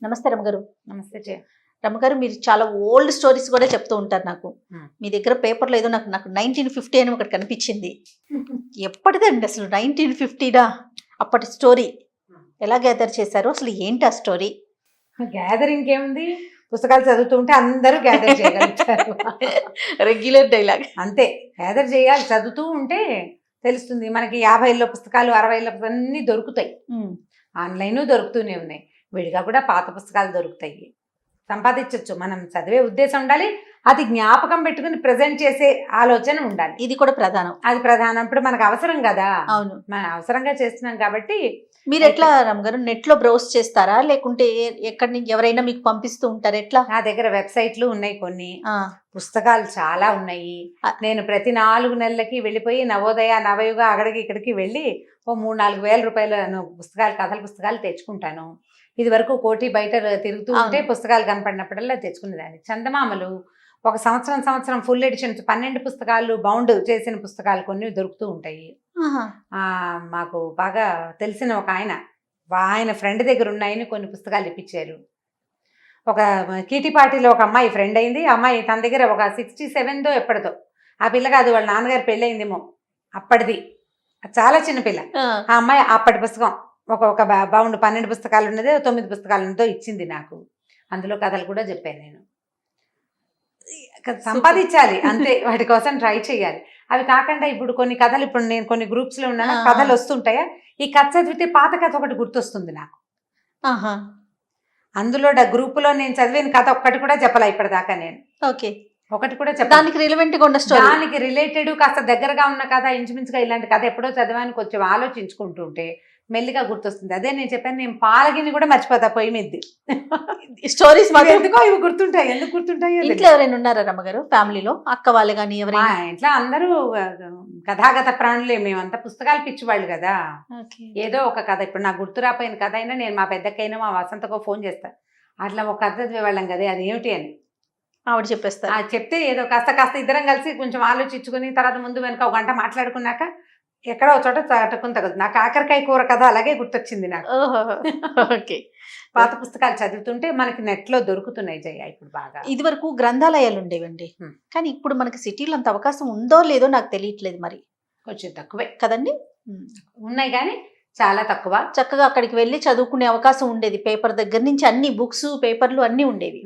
నమస్తే రమగారు. నమస్తే జయ. రమగారు, మీరు చాలా ఓల్డ్ స్టోరీస్ కూడా చెప్తూ ఉంటారు నాకు. మీ దగ్గర పేపర్లో ఏదో నాకు నాకు 1950 అని ఒకటి కనిపించింది. ఎప్పటిదండి అసలు 1950డా? అప్పటి స్టోరీ ఎలా గ్యాదర్ చేశారు, అసలు ఏంటి ఆ స్టోరీ? గ్యాదరింగ్ ఏముంది, పుస్తకాలు చదువుతూ ఉంటే అందరూ గ్యాదర్ చేయగలుగుతారు. రెగ్యులర్ డైలాగ్ అంతే, గ్యాదర్ చేయాలి. చదువుతూ ఉంటే తెలుస్తుంది మనకి. 50లో పుస్తకాలు, 60లో అన్నీ దొరుకుతాయి. ఆన్లైన్ దొరుకుతూనే ఉన్నాయి, విడిగా కూడా పాత పుస్తకాలు దొరుకుతాయి. సంపాదించవచ్చు. మనం చదివే ఉద్దేశం ఉండాలి, అది జ్ఞాపకం పెట్టుకుని ప్రజెంట్ చేసే ఆలోచన ఉండాలి. ఇది కూడా ప్రధానం. అది ప్రధానం. ఇప్పుడు మనకు అవసరం కదా. అవును, మనం అవసరంగా చేస్తున్నాం కాబట్టి. మీరు ఎట్లా రమగారు, నెట్ లో బ్రౌజ్ చేస్తారా లేకుంటే ఎక్కడి నుంచి ఎవరైనా మీకు పంపిస్తూ ఉంటారు? ఎట్లా? నా దగ్గర వెబ్సైట్లు ఉన్నాయి, కొన్ని పుస్తకాలు చాలా ఉన్నాయి. నేను ప్రతి 4 నెలలకి వెళ్ళిపోయి నవోదయ, నవయుగ అక్కడికి ఇక్కడికి వెళ్ళి ఓ 3-4 వేల రూపాయల పుస్తకాలు, కథల పుస్తకాలు తెచ్చుకుంటాను. ఇది వరకు కోటి బయట తిరుగుతూ ఉంటే పుస్తకాలు కనపడినప్పుడల్లా తెచ్చుకునేదాన్ని. చందమామలు ఒక సంవత్సరం ఫుల్ ఎడిషన్స్ 12 పుస్తకాలు బౌండ్ చేసిన పుస్తకాలు కొన్ని దొరుకుతూ ఉంటాయి. మాకు బాగా తెలిసిన ఒక ఆయన ఫ్రెండ్ దగ్గర ఉన్నాయని కొన్ని పుస్తకాలు ఇప్పించారు. ఒక కీటిపాటిలో ఒక అమ్మాయి ఫ్రెండ్ అయింది. అమ్మాయి తన దగ్గర ఒక 67దో ఎప్పటిదో ఆ పిల్లగా, అది వాళ్ళ నాన్నగారు పెళ్ళయిందేమో అప్పటిది, చాలా చిన్న పిల్ల. ఆ అమ్మాయి అప్పటి పుస్తకం ఒక బౌండ్ 12 పుస్తకాలు ఉన్నది, 9 పుస్తకాలు ఉన్నదో ఇచ్చింది నాకు. అందులో కథలు కూడా చెప్పాను నేను. సంపాదించాలి అంతే, వాటి కోసం ట్రై చేయాలి. అవి కాకుండా ఇప్పుడు కొన్ని కథలు, ఇప్పుడు నేను కొన్ని గ్రూప్స్లో ఉన్నాను, కథలు వస్తుంటాయా, ఈ కథ చదివితే పాత కథ ఒకటి గుర్తొస్తుంది నాకు. అందులో గ్రూపులో నేను చదివిన కథ ఒక్కటి కూడా చెప్పాలి ఇప్పటిదాకా నేను. ఓకే, ఒకటి కూడా చెప్పాలి. దానికి రిలవెంట్గా ఉన్న స్టోరీ, దానికి రిలేటెడ్ కాస్త దగ్గరగా ఉన్న కథ, ఇంచుమించుగా ఇలాంటి కథ ఎప్పుడో చదివానికి కొంచెం ఆలోచించుకుంటూ ఉంటే మెల్లిగా గుర్తొస్తుంది. అదే నేను చెప్పాను, నేను పాలగిని కూడా మర్చిపోతా పొయ్యి మీద్ది. స్టోరీస్ ఎందుకో ఇవి గుర్తుంటాయి. ఎందుకు గుర్తుంటాయి? ఇంట్లో ఎవరైనా ఉన్నారా రమ్మగారు, ఫ్యామిలీలో అక్క వాళ్ళు కానీ ఎవరైనా? ఇంట్లో అందరూ కథాగత ప్రాణులే. మేమంతా పుస్తకాలు పిచ్చివాళ్ళు కదా. ఏదో ఒక కథ, ఇప్పుడు నాకు గుర్తు రాపోయిన కథ అయినా నేను మా పెద్దకైనా మా వసంతకో ఫోన్ చేస్తాను. అట్లా ఒక కథ చదివేవాళ్ళం కదా, అది ఏమిటి అని ఆవిడ చెప్పేస్తారు. చెప్తే ఏదో కాస్త ఇద్దరం కలిసి కొంచెం ఆలోచించుకుని తర్వాత ముందు వెనక ఒక గంట మాట్లాడుకున్నాక ఎక్కడో చోట చటుకుని తగదు. నాకు కాకరకాయ కూర కథ అలాగే గుర్తొచ్చింది నాకు. ఓకే, పాత పుస్తకాలు చదువుతుంటే మనకి నెట్లో దొరుకుతున్నాయి జయ. ఇప్పుడు బాగా, ఇది వరకు గ్రంథాలయాలు ఉండేవండి, కానీ ఇప్పుడు మనకి సిటీలో అంత అవకాశం ఉందో లేదో నాకు తెలియట్లేదు. మరి కొంచెం తక్కువే కదండి. ఉన్నాయి కానీ చాలా తక్కువ. చక్కగా అక్కడికి వెళ్ళి చదువుకునే అవకాశం ఉండేది. పేపర్ దగ్గర నుంచి అన్ని బుక్స్, పేపర్లు అన్నీ ఉండేవి.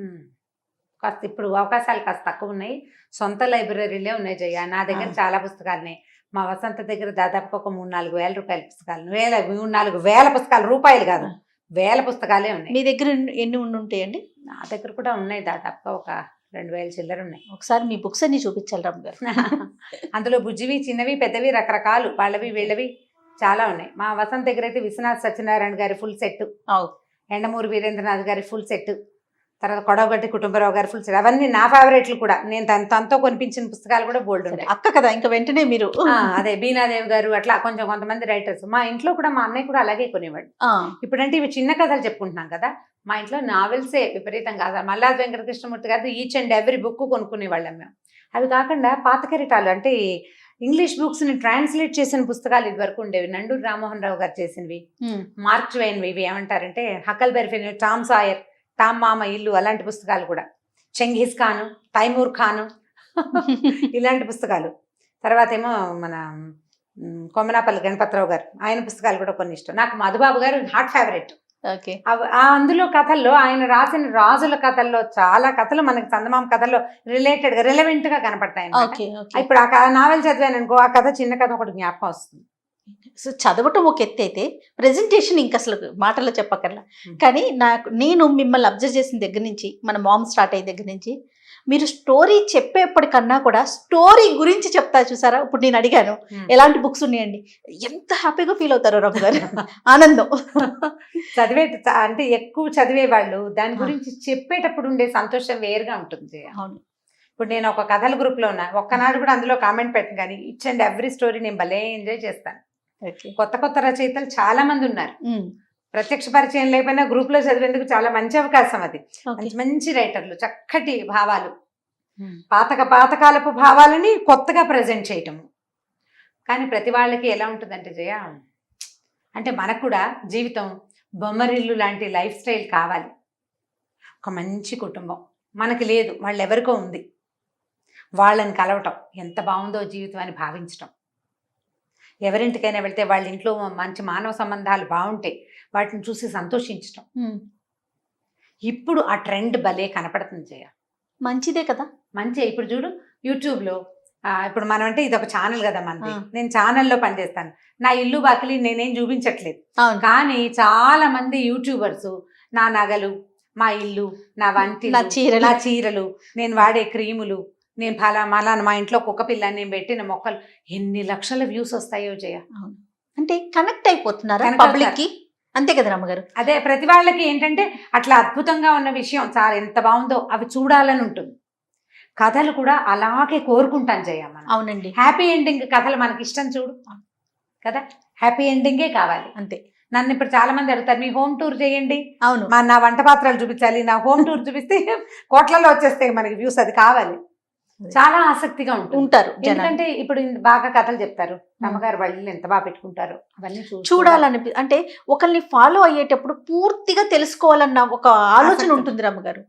కాస్త ఇప్పుడు అవకాశాలు కాస్త తక్కువ ఉన్నాయి. సొంత లైబ్రరీలే ఉన్నాయి జయ. నా దగ్గర చాలా పుస్తకాలు ఉన్నాయి. మా వసంత దగ్గర దాదాపు ఒక 3-4 వేల రూపాయల పుస్తకాలు, 3-4 వేల పుస్తకాలు, రూపాయలు కాదు, వేల పుస్తకాలే ఉన్నాయి. మీ దగ్గర ఎన్ని ఉంటాయండి? నా దగ్గర కూడా ఉన్నాయి, దాదాపుగా ఒక 2000 చిల్లర ఉన్నాయి. ఒకసారి మీ బుక్స్ అన్ని చూపించాలి రామ్ గారు. అందులో బుజ్జివి, చిన్నవి, పెద్దవి, రకరకాలు, వాళ్ళవి వీళ్ళవి చాలా ఉన్నాయి. మా వసంత దగ్గర అయితే విశ్వనాథ్ సత్యనారాయణ గారి ఫుల్ సెట్, ఎండమూరి వీరేంద్రనాథ్ గారి ఫుల్ సెట్, తర్వాత కొడవగట్టి కుటుంబరావు గారి ఫుల్ సెట్, అవన్నీ నా ఫేవరెట్లు కూడా. నేను తనతో కొనిపించిన పుస్తకాలు కూడా బోల్డ్ ఉంటాయి. అక్క కదా, ఇంకా వెంటనే మీరు అదే బీనాదేవి గారు, అట్లా కొంతమంది రైటర్స్. మా ఇంట్లో కూడా మా అన్నయ్య కూడా అలాగే కొనేవాడు. ఇప్పుడంటే ఇవి చిన్న కథలు చెప్పుకుంటున్నాం కదా, మా ఇంట్లో నావెల్సే విపరీతంగా. మల్లాది వెంకటకృష్ణమూర్తి గారి ఈచ్ అండ్ ఎవ్రీ బుక్ కొనుక్కునేవాళ్ళం మేము. అవి కాకుండా పాత కెరటాలు అంటే ఇంగ్లీష్ బుక్స్ ని ట్రాన్స్లేట్ చేసిన పుస్తకాలు ఇది వరకు ఉండేవి. నండూరి రామ్మోహన్ రావు గారు చేసినవి, మార్క్ ట్వైన్వి, ఇవి ఏమంటారంటే హకల్బెరీ ఫిన్, టామ్ సాయర్, టామ్ మామ ఇల్లు, అలాంటి పుస్తకాలు కూడా. చెంఘీజ్ ఖాను, తైమూర్ ఖాను, ఇలాంటి పుస్తకాలు. తర్వాత ఏమో మన కొమ్మనాపల్లి గణపతిరావు గారు, ఆయన పుస్తకాలు కూడా కొన్ని ఇష్టం నాకు. మధుబాబు గారు హాట్ ఫేవరెట్. అందులో కథల్లో ఆయన రాసిన రాజుల కథల్లో చాలా కథలు మనకి చందమామ కథల్లో రిలవెంట్ గా కనపడతాయి. ఇప్పుడు ఆ నావెల్ చదివాను అనుకో, ఆ కథ చిన్న కథ ఒకటి జ్ఞాపకం వస్తుంది. సో చదవటం ఒక ఎత్తు అయితే, ప్రెజెంటేషన్ ఇంక అసలు మాటల్లో చెప్పక్కర్లా. కానీ నేను మిమ్మల్ని అబ్జర్వ్ చేసిన దగ్గర నుంచి, మన మామ్ స్టార్ట్ అయ్యే దగ్గర నుంచి, మీరు స్టోరీ చెప్పేప్పటికన్నా కూడా స్టోరీ గురించి చెప్తా చూసారా. ఇప్పుడు నేను అడిగాను ఎలాంటి బుక్స్ ఉన్నాయండి, ఎంత హ్యాపీగా ఫీల్ అవుతారో రఘు గారు. ఆనందం. అంటే ఎక్కువ చదివే వాళ్ళు దాని గురించి చెప్పేటప్పుడు ఉండే సంతోషం వేరుగా ఉంటుంది. అవును. ఇప్పుడు నేను ఒక కథల గ్రూప్ లో ఉన్నా, ఒక్కనాడు కూడా అందులో కామెంట్ పెట్టను, కానీ ఈచ్ అండ్ ఎవ్రీ స్టోరీ నేను భలే ఎంజాయ్ చేస్తాను. కొత్త రచయితలు చాలా మంది ఉన్నారు. ప్రత్యక్ష పరిచయం లేకపోయినా గ్రూప్ లో చదివేందుకు చాలా మంచి అవకాశం అది. మంచి రైటర్లు, చక్కటి భావాలు, పాతకాలపు భావాలని కొత్తగా ప్రజెంట్ చేయటము. కానీ ప్రతి వాళ్ళకి ఎలా ఉంటుందంటే జయ, అంటే మనకు కూడా జీవితం బొమ్మరిల్లు లాంటి లైఫ్ స్టైల్ కావాలి. ఒక మంచి కుటుంబం మనకి లేదు, వాళ్ళు ఎవరికో ఉంది, వాళ్ళని కలవటం ఎంత బాగుందో జీవితం అని భావించటం, ఎవరింటికైనా వెళ్తే వాళ్ళ ఇంట్లో మంచి మానవ సంబంధాలు బాగుంటే వాటిని చూసి సంతోషించటం. ఇప్పుడు ఆ ట్రెండ్ భలే కనపడుతుంది జయ. మంచిదే కదా. మంచి ఇప్పుడు చూడు యూట్యూబ్లో ఇప్పుడు మనం అంటే ఇది ఒక ఛానల్ కదా మనది, ఆ. నేను ఛానల్లో పనిచేస్తాను, నా ఇల్లు బాకిలి నేనేం చూపించట్లేదు, అవును. కానీ చాలా మంది యూట్యూబర్స్ నా నగలు, మా ఇల్లు, నా వంటి, నా చీరలు. నా చీరలు, నేను వాడే క్రీములు, నేను మళ్ళా మా ఇంట్లో కుక్క పిల్ల, నేను పెట్టిన మొక్కలు, ఎన్ని లక్షల వ్యూస్ వస్తాయో జయ. అవును. అంటే కనెక్ట్ అయిపోతున్నారా Connect పబ్లిక్ కి? అంతే కదా రమ్మగారు. అదే ప్రతి వాళ్ళకి ఏంటంటే అట్లా అద్భుతంగా ఉన్న విషయం చాలా ఎంత బాగుందో అవి చూడాలని ఉంటుంది. కథలు కూడా అలాగే కోరుకుంటాను జయ మనం. అవునండి. హ్యాపీ ఎండింగ్ కథలు మనకి ఇష్టం చూడు కదా, హ్యాపీ ఎండింగే కావాలి అంతే. నన్ను ఇప్పుడు చాలా మంది అడుగుతారు, మీ హోమ్ టూర్ చేయండి, అవును. నా వంట పాత్రలు చూపించాలి, నా హోమ్ టూర్ చూపిస్తే కోట్లలో వచ్చేస్తాయి మనకి వ్యూస్, అది కావాలి. చాలా ఆసక్తిగా ఉంటారు జనాలు. ఎందుకంటే ఇప్పుడు బాగా కథలు చెప్తారు, అమ్మగారు వాళ్ళు ఎంత బాగా పెట్టుకుంటారు, అవన్నీ చూడాలని అంటే ఒకరిని ఫాలో అయ్యేటప్పుడు పూర్తిగా తెలుసుకోవాలన్న ఒక ఆలోచన ఉంటుంది రమ్మగారు.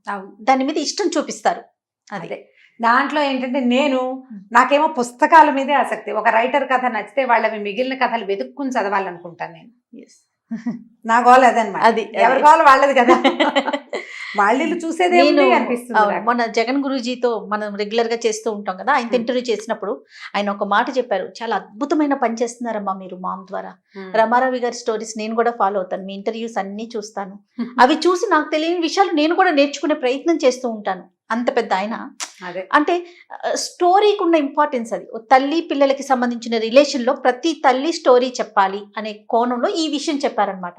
దాని మీద ఇష్టం చూపిస్తారు. అదే దాంట్లో ఏంటంటే నాకేమో పుస్తకాల మీదే ఆసక్తి. ఒక రైటర్ కథ నచ్చితే వాళ్ళవి మిగిలిన కథలు వెతుక్కుని చదవాలనుకుంటాను నేను. నా గోల్ అదనమాట. అది ఎవరి గోల్ వాళ్ళది కదా, వాళ్ళు చూసేదే అనిపిస్తుంది. మన జగన్ గురూజీతో మనం రెగ్యులర్ గా చేస్తూ ఉంటాం కదా, ఆయన ఇంటర్వ్యూ చేసినప్పుడు ఆయన ఒక మాట చెప్పారు, చాలా అద్భుతమైన పని చేస్తున్నారమ్మా మీరు మామ్ ద్వారా. రమారావి గారి స్టోరీస్ నేను కూడా ఫాలో అవుతాను, మీ ఇంటర్వ్యూస్ అన్ని చూస్తాను, అవి చూసి నాకు తెలియని విషయాలు నేను కూడా నేర్చుకునే ప్రయత్నం చేస్తూ ఉంటాను. అంత పెద్ద ఆయన అంటే స్టోరీకి ఉన్న ఇంపార్టెన్స్ అది. తల్లి పిల్లలకి సంబంధించిన రిలేషన్ లో ప్రతి తల్లి స్టోరీ చెప్పాలి అనే కోణంలో ఈ విషయం చెప్పారనమాట.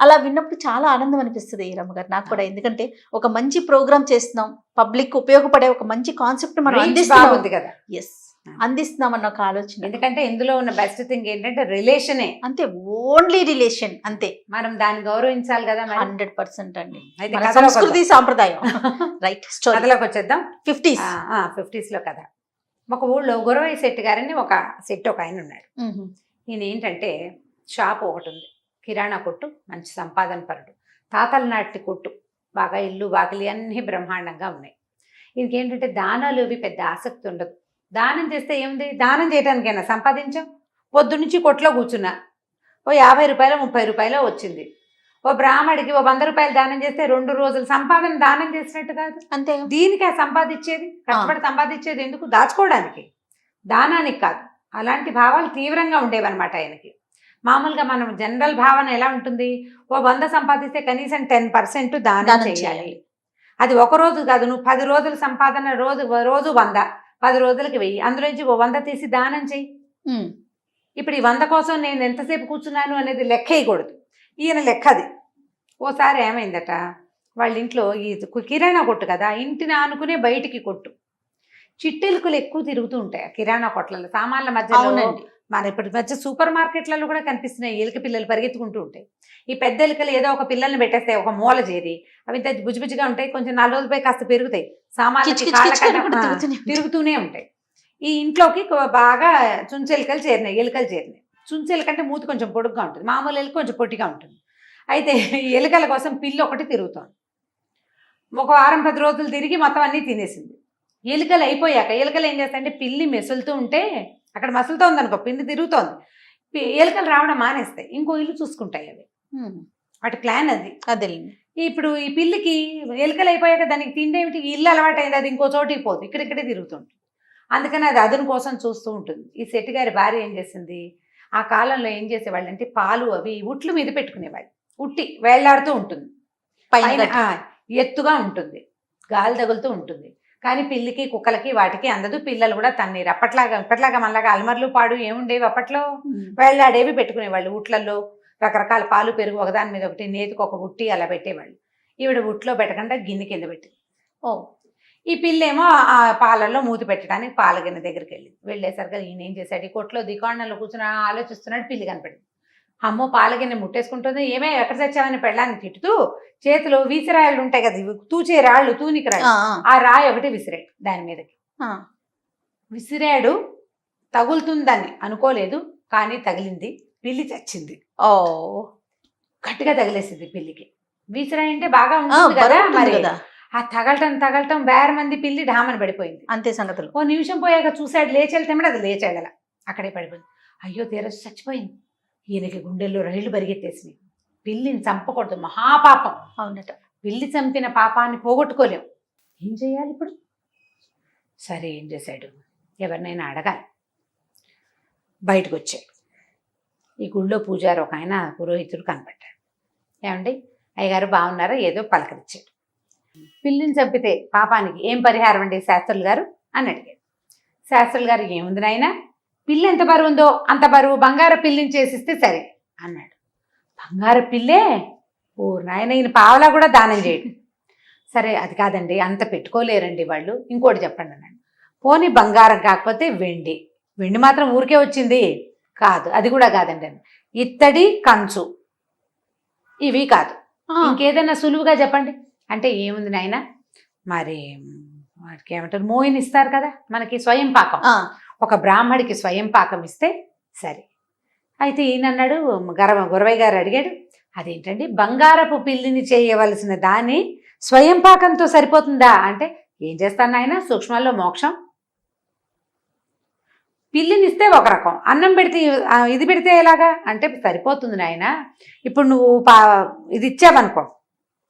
అలా విన్నప్పుడు చాలా ఆనందం అనిపిస్తుంది ఈ రమ్మగారు నాకు కూడా. ఎందుకంటే ఒక మంచి ప్రోగ్రామ్ చేస్తున్నాం, పబ్లిక్ ఉపయోగపడే ఒక మంచి కాన్సెప్ట్ మనం అందిస్తున్నాం కదా. ఎస్, అందిస్తున్నామన్న ఒక ఆలోచన. ఎందుకంటే ఇందులో ఉన్న బెస్ట్ థింగ్ ఏంటంటే రిలేషనే, అంతే, ఓన్లీ రిలేషన్, అంతే. మనం దాన్ని గౌరవించాలి కదా. 100% అండి, అయితే సంస్కృతి సాంప్రదాయం. రైట్, కథలోకి వచ్చేద్దాం. 50s లో కథ. ఒక ఊళ్ళో గురవయ్య శెట్టి గారని ఒక ఆయన ఉన్నాడు. ఈయన ఏంటంటే షాప్ ఒకటి ఉంది, కిరాణా కొట్టు, మంచి సంపాదన పరుడు, తాతల నాటి కొట్టు, బాగా ఇల్లు వాకిలి అన్నీ బ్రహ్మాండంగా ఉన్నాయి. ఇంకేంటంటే దానాలు ఇవి పెద్ద ఆసక్తి ఉండదు. దానం చేస్తే ఏముంది, దానం చేయడానికైనా సంపాదించాం, పొద్దు నుంచి కొట్లో కూర్చున్నా, ఓ 50 రూపాయలు 30 రూపాయలు వచ్చింది. ఓ బ్రాహ్మడికి ఓ 100 రూపాయలు దానం చేస్తే 2 రోజులు సంపాదన దానం చేసినట్టు కాదు. అంతే. దీనికి సంపాదించేది, కష్టపడి సంపాదించేది ఎందుకు, దాచుకోవడానికి, దానానికి కాదు. అలాంటి భావాలు తీవ్రంగా ఉండేవన్నమాట ఆయనకి. మామూలుగా మనం జనరల్ భావన ఎలా ఉంటుంది, ఓ 100 సంపాదిస్తే కనీసం 10% దానం చేయాలి. అది ఒక రోజు కాదు, నువ్వు 10 రోజుల సంపాదన రోజు 100, 10 రోజులకి 1000, అందులోంచి ఓ 100 తీసి దానం చెయ్యి. ఇప్పుడు ఈ 100 కోసం నేను ఎంతసేపు కూర్చున్నాను అనేది లెక్క వేయకూడదు, ఈయన లెక్క అది. ఓసారి ఏమైందట, వాళ్ళ ఇంట్లో ఈ కిరాణా కొట్టు కదా, ఇంటిని ఆనుకునే బయటికి కొట్టు, చిట్టెలుకలు ఎక్కువ తిరుగుతూ ఉంటాయి కిరాణా కొట్లలో, సామాన్ల మధ్యలో. మన ఇప్పటి మధ్య సూపర్ మార్కెట్లలో కూడా కనిపిస్తున్నాయి, ఎలుక పిల్లలు పరిగెత్తుకుంటూ ఉంటాయి. ఈ పెద్ద ఎలుకలు ఏదో ఒక పిల్లల్ని పెట్టేస్తాయి ఒక మూల చేరి, అవి ఇంత బుజ్జిబుజ్జిగా ఉంటాయి, కొంచెం 4 రోజులపై కాస్త పెరుగుతాయి, సామాన్లు తిరుగుతూనే ఉంటాయి. ఈ ఇంట్లోకి బాగా చుంచెలుకలు చేరినాయి, ఎలుకలు చేరినాయి. చుంచెలుకంటే మూతి కొంచెం పొడుగ్గా ఉంటుంది, మామూలు ఎలుక కొంచెం పొట్టిగా ఉంటుంది. అయితే ఈ ఎలుకల కోసం పిల్లి ఒకటి తిరుగుతోంది. ఒక వారం 10 రోజులు తిరిగి మొత్తం అన్నీ తినేసింది. ఎలుకలు అయిపోయాక ఎలుకలు ఏం చేస్తాయంటే, పిల్లి మెసులుతూ ఉంటే అక్కడ మసులుతోంది అనుకో, పిల్లి తిరుగుతోంది, ఎలుకలు రావడం మానేస్తాయి, ఇంకో ఇల్లు చూసుకుంటాయి అవి. వాటి ప్లాన్ అది. అదే ఇప్పుడు ఈ పిల్లికి ఎలుకలు అయిపోయాక దానికి తిండేమిటి, ఇల్లు అలవాటైంది, అది ఇంకో చోటికి పోదు, ఇక్కడిక్కడే తిరుగుతుంటుంది. అందుకని అది అదును కోసం చూస్తూ ఉంటుంది. ఈ శెట్టి గారి భార్య ఏం చేసింది, ఆ కాలంలో ఏం చేసేవాళ్ళు అంటే పాలు అవి ఉట్లు మీద పెట్టుకునేవాళ్ళు, ఉట్టి వేళ్లాడుతూ ఉంటుంది, పైన ఎత్తుగా ఉంటుంది, గాలి తగులుతూ ఉంటుంది. కానీ పిల్లికి కుక్కలకి వాటికి అందదు, పిల్లలు కూడా తన్నీరు. ఇప్పట్లాగా మనలాగా అల్మర్లు పాడు ఏముండేవి, అప్పట్లో వేళ్లాడేవి పెట్టుకునేవాళ్ళు. ఉట్లలో రకరకాల పాలు పెరుగు ఒకదాని మీద ఒకటి, నేతికి ఒక ఉట్టి అలా పెట్టేవాళ్ళు. ఈవిడ ఉట్లో పెట్టకుండా గిన్నె కింద పెట్టింది. ఈ పిల్లేమో ఆ పాలల్లో మూతి పెట్టడానికి పాల గిన్నె దగ్గరికి వెళ్ళేసరికి ఈయన ఏం చేశాడు, ఈ కొట్లో దికాణంలో కూర్చుని ఆలోచిస్తున్నాడు. పిల్లి కనపడింది. అమ్మో పాల గిన్నె ముట్టేసుకుంటుంది, ఏమే ఎక్కడ తెచ్చావని పెళ్ళాన్ని తిట్టుతూ చేతిలో వీసిరాయలు ఉంటాయి కదా, తూచే రాళ్ళు, తూనికి రాళ్ళు, ఆ రాయి ఒకటి విసిరాడు దాని మీదకి. విసిరాడు, తగులుతుందని అనుకోలేదు, కానీ తగిలింది, పిల్లి చచ్చింది. గట్టిగా తగిలేసింది పిల్లికి. విసిరాయి అంటే బాగా ఆ, ఉంటుంది కదా బరువు ఉంటుంది మరి. కదా. ఆ తగలటం వేరే మంది పిల్లి ఢామని పడిపోయింది. అంతే సంగతులు. ఓ నిమిషం పోయాక చూశాడు, లేచి వెళ్తే అది లేచాడల అక్కడే పడిపోయింది. అయ్యో తీరొచ్చి చచ్చిపోయింది. ఈయనకి గుండెల్లో రైళ్లు పరిగెత్తేసినాయి. పిల్లిని చంపకూడదు, మహాపాపం. అవునట. పిల్లి చంపిన పాపాన్ని పోగొట్టుకోలేం. ఏం చేయాలి ఇప్పుడు? సరే ఏం చేశాడు, ఎవరినైనా అడగాలి. బయటకు వచ్చాడు. ఈ గుళ్ళో పూజారి ఒక ఆయన పురోహితుడు కనపడ్డాడు. ఏమండి అయ్యగారు బాగున్నారా, ఏదో పలకరించాడు. పిల్లిని చంపితే పాపానికి ఏం పరిహారం అండి శాస్త్రులు గారు అని అడిగాడు. శాస్త్రులు గారు ఏముంది నాయన, పిల్లి ఎంత బరువు ఉందో అంత బరువు బంగారు పిల్లిని చేసిస్తే సరే అన్నాడు. బంగారు పిల్లే? ఓ నాయన, ఈయన పావలా కూడా దానం చేయడు. సరే అది కాదండి, అంత పెట్టుకోలేరండి వాళ్ళు, ఇంకోటి చెప్పండి అన్నాడు. పోనీ బంగారం కాకపోతే వెండి. వెండి మాత్రం ఊరికే వచ్చింది కాదు, అది కూడా కాదండి అని. ఇత్తడి కంచు ఇవి కాదు, ఇంకేదైనా సులువుగా చెప్పండి అంటే ఏముంది నాయన, మరి వాటికి ఏమంటారు, మోయిన్ ఇస్తారు కదా మనకి స్వయం పాకం. ఒక బ్రాహ్మడికి స్వయం పాకం ఇస్తే సరే. అయితే ఈయన అన్నాడు, గురవయ్య గారు అడిగాడు, అదేంటండి బంగారపు పిల్లిని చేయవలసిన దాన్ని స్వయం పాకంతో సరిపోతుందా అంటే, ఏం చేస్తాను నాయన, సూక్ష్మాల్లో మోక్షం. పిల్లిని ఇస్తే ఒక రకం, అన్నం పెడితే ఇది పెడితే ఎలాగా అంటే సరిపోతుంది నాయన. ఇప్పుడు నువ్వు ఇది ఇచ్చావనుకో,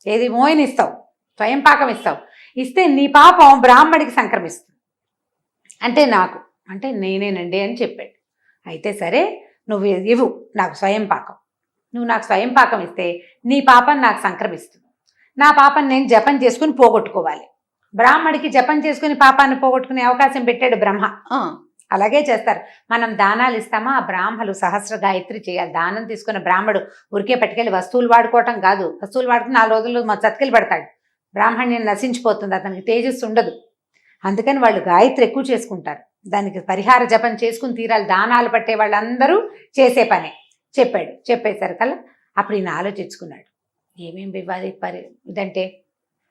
ఏది మోయిని ఇస్తావు, స్వయం పాకం ఇస్తావు, ఇస్తే నీ పాపం బ్రాహ్మడికి సంక్రమిస్తుంది. అంటే నాకు అంటే నేనేనండి అని చెప్పాడు. అయితే సరే నువ్వు ఇవ్వు నాకు స్వయం పాకం, నువ్వు నాకు స్వయం పాకం ఇస్తే నీ పాపం నాకు సంక్రమిస్తుంది, నా పాపం నేను జపం చేసుకుని పోగొట్టుకోవాలి. బ్రాహ్మడికి జపం చేసుకుని పాపాన్ని పోగొట్టుకునే అవకాశం పెట్టాడు బ్రహ్మ. అలాగే చేస్తారు. మనం దానాలు ఇస్తామా, ఆ బ్రాహ్మలు సహస్ర గాయత్రి చేయాలి. దానం తీసుకున్న బ్రాహ్మడు ఊరికే పట్టుకెళ్ళి వస్తువులు వాడుకోవటం కాదు. వస్తువులు వాడుకుని 4 రోజులు చతికిలు పెడతాడు. బ్రాహ్మణ్యం నశించిపోతుంది, అతనికి తేజస్సు ఉండదు. అందుకని వాళ్ళు గాయత్రి ఎక్కువ చేసుకుంటారు. దానికి పరిహార జపం చేసుకుని తీరాలి. దానాలు పట్టే వాళ్ళందరూ చేసే పనే చెప్పాడు. చెప్పేసరికల్లా అప్పుడు ఈయన ఆలోచించుకున్నాడు, ఏమేమి ఇవ్వాలి ఇదంటే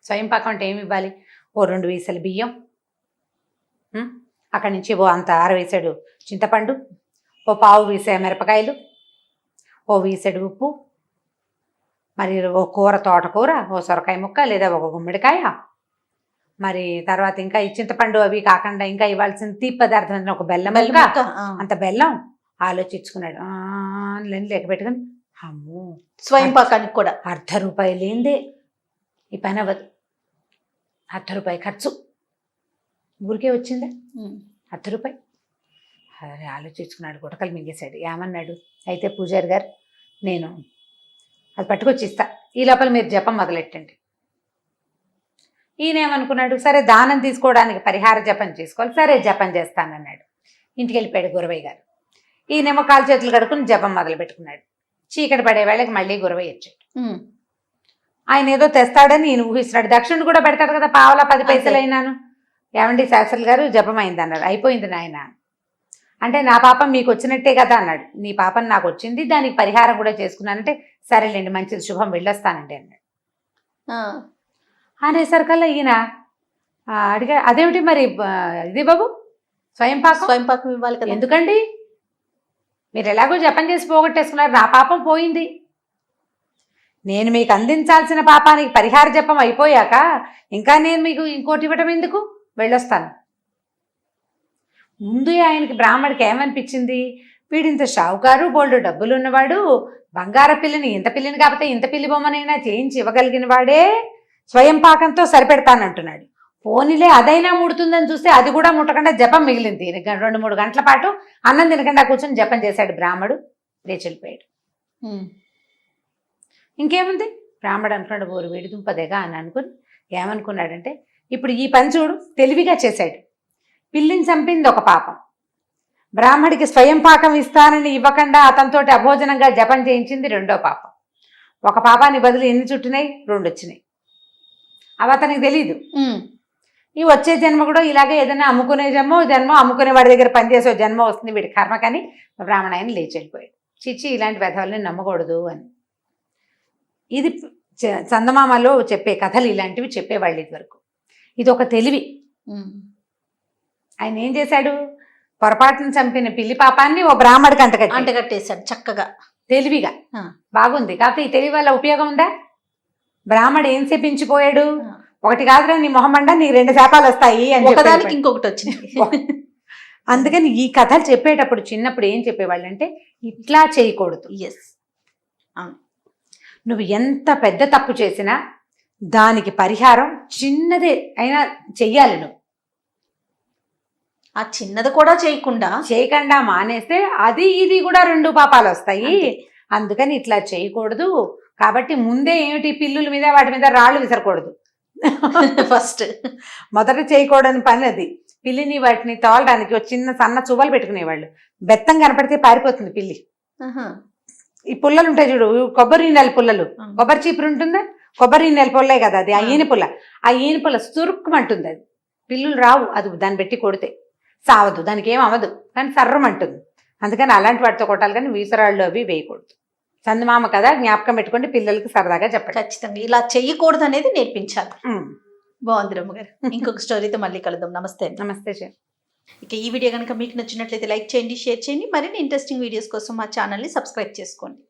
స్వయం పాకం అంటే ఏమి ఇవ్వాలి. ఓ 2 వీసలు బియ్యం, అక్కడి నుంచి ఓ అంత ఆరవేసాడు చింతపండు, ఓ పావు వీసే మిరపకాయలు, ఓ వీసెడు ఉప్పు, మరి ఓ కూర, తోటకూర, ఓ సొరకాయ ముక్క లేదా ఒక గుమ్మడికాయ, మరి తర్వాత ఇంకా ఈ చింతపండు అవి కాకుండా ఇంకా ఇవ్వాల్సిన తీపి పదార్థం ఒక బెల్లం ముక్క, అంత బెల్లం. ఆలోచించుకున్నాడు. లెక్క పెట్టుకుని, అమ్మో స్వయం పాకానికి కూడా ₹1/2 లేనిదే ఈ పని అవ్వదు. ₹1/2 ఖర్చు ఊరికే వచ్చిందా ₹1/2. అరే ఆలోచించుకున్నాడు, గుటకలు మింగేశాడు. ఏమన్నాడు, అయితే పూజారి గారు నేను అది పట్టుకొచ్చి ఇస్తా, ఈ లోపల మీరు జపం మొదలెట్టండి. ఈయనేమనుకున్నాడు, సరే దానం తీసుకోవడానికి పరిహార జపం చేసుకోవాలి, సరే జపం చేస్తానన్నాడు. ఇంటికి వెళ్ళిపోయాడు గురవయ్య గారు. ఈయనేమో కాలు చేతులు కడుక్కుని జపం మొదలు పెట్టుకున్నాడు. చీకటి పడే వేళకి మళ్ళీ గురవయ్య వచ్చాడు. ఆయన ఏదో తెస్తాడని ఈయన ఊహిస్తున్నాడు. దక్షిణ కూడా పెడతాడు కదా, పావలా 10 పైసలు అయినాను. ఏమండి శాస్త్రులు గారు జపం అయింది అన్నాడు. అయిపోయింది నాయన అంటే, నా పాపం మీకు వచ్చినట్టే కదా అన్నాడు. నీ పాపం నాకు వచ్చింది, దానికి పరిహారం కూడా చేసుకున్నానంటే, సరేలేండి మంచిది శుభం వెళ్ళొస్తానండి అన్నాడు. అనేసరికల్లా ఈయన అడిగా, అదేమిటి మరి ఇది బాబు స్వయం పాకం ఇవ్వాలి కదా. ఎందుకండి, మీరు ఎలాగో జపం చేసి పోగొట్టేసుకున్నారు, నా పాపం పోయింది. నేను మీకు అందించాల్సిన పాపానికి పరిహార జపం అయిపోయాక ఇంకా నేను మీకు ఇంకోటి ఇవ్వటం ఎందుకు, వెళ్ళొస్తాను. ముందు ఆయనకి బ్రాహ్మడికి ఏమనిపించింది, వీడింత షావుకారు, బోల్డు డబ్బులు ఉన్నవాడు, బంగార పిల్లిని, ఇంత పిల్లిని కాకపోతే ఇంత పిల్లి బొమ్మనైనా చేయించి ఇవ్వగలిగిన వాడే స్వయం పాకంతో సరిపెడతానంటున్నాడు. పోనీలే అదైనా ముడుతుందని చూస్తే అది కూడా ముట్టకుండా జపం మిగిలింది. 2-3 గంటల పాటు అన్నం తినకుండా కూర్చొని జపం చేశాడు బ్రాహ్మడు. లేచెళ్ళిపోయాడు. ఇంకేముంది, బ్రాహ్మడు అనుకున్నాడు, ఓరు వేడిదుంపదేగా అని అనుకుని ఏమనుకున్నాడంటే, ఇప్పుడు ఈ పని చూడు తెలివిగా చేశాడు. పిల్లిని చంపింది ఒక పాపం, బ్రాహ్మడికి స్వయం పాకం ఇస్తానని ఇవ్వకుండా అతనితోటి అభోజనంగా జపం చేయించింది 2వ పాపం. ఒక పాపాన్ని బదులు ఎన్ని చుట్టినాయి, 2 వచ్చినాయి. అవి అతనికి తెలీదు. ఈ వచ్చే జన్మ కూడా ఇలాగే ఏదైనా అమ్ముకునే జన్మ అమ్ముకునే వాడి దగ్గర పనిచేసే జన్మ వస్తుంది వీడి కర్మ. కానీ బ్రాహ్మణాయన లేచి వెళ్ళిపోయాడు. చిచ్చి ఇలాంటి వ్యధవల్ని నమ్మకూడదు అని. ఇది చందమామలో చెప్పే కథలు ఇలాంటివి చెప్పేవాళ్ళు ఇదివరకు. ఇది ఒక తెలివి. ఆయన ఏం చేశాడు, పొరపాటును చంపిన పిల్లి పాపాన్ని ఓ బ్రాహ్మడికి అంటగట్టేశాడు చక్కగా, తెలివిగా. బాగుంది. కాకపోతే ఈ తెలివి వల్ల ఉపయోగం ఉందా, బ్రాహ్మడు ఏం చెప్పించిపోయాడు, ఒకటి కాదురా నీ మొహమండ నీకు 2 శాపాలు వస్తాయి అని ఒకదానికి చెప్పాడు. ఇంకొకటి వచ్చింది. అందుకని ఈ కథలు చెప్పేటప్పుడు చిన్నప్పుడు ఏం చెప్పేవాళ్ళు అంటే ఇట్లా చేయకూడదు, ఎస్, నువ్వు ఎంత పెద్ద తప్పు చేసినా దానికి పరిహారం చిన్నదే అయినా చెయ్యాలి. నువ్వు ఆ చిన్నది కూడా చేయకుండా మానేస్తే అది ఇది కూడా 2 పాపాలు వస్తాయి. అంతే. అందుకని ఇట్లా చేయకూడదు. కాబట్టి ముందే ఏమిటి పిల్లుల మీద వాటి మీద రాళ్ళు విసరకూడదు. ఫస్ట్ మొదట చేయకూడని పని అది. పిల్లిని వాటిని తోలడానికి ఒక చిన్న సన్న చువ్వలు పెట్టుకునేవాళ్ళు. బెత్తం కనపడితే పారిపోతుంది పిల్లి. ఈ పుల్లలు ఉంటాయి చూడు, కొబ్బరి నెల పుల్లలు, కొబ్బరి చీపురు ఉంటుందా, కొబ్బరి నెల పుల్లే కదా అది, ఆ ఈన పుల్ల. ఆ ఈన పుల్ల సురుక్కుమంటుంది. అది పిల్లులు రావు, అది దాన్ని పెట్టి కొడితే సావదు, దానికి ఏం అవ్వదు, కానీ సర్రమంటుంది. అందుకని అలాంటి వాటితో కొట్టాలి, కానీ వీసరాళ్ళు అవి వేయకూడదు. చందమామ కదా జ్ఞాపకం పెట్టుకోండి, పిల్లలకి సరదాగా చెప్పండి. ఖచ్చితంగా ఇలా చెయ్యకూడదు అనేది నేర్పించాలి. బాగుంది రమ్మగారు. ఇంకొక స్టోరీతో మళ్ళీ కలుద్దాం. నమస్తే. నమస్తే. ఇక ఈ వీడియో కనుక మీకు నచ్చినట్లయితే లైక్ చేయండి, షేర్ చేయండి. మరిన్ని ఇంట్రెస్టింగ్ వీడియోస్ కోసం మా ఛానల్ని సబ్స్క్రైబ్ చేసుకోండి.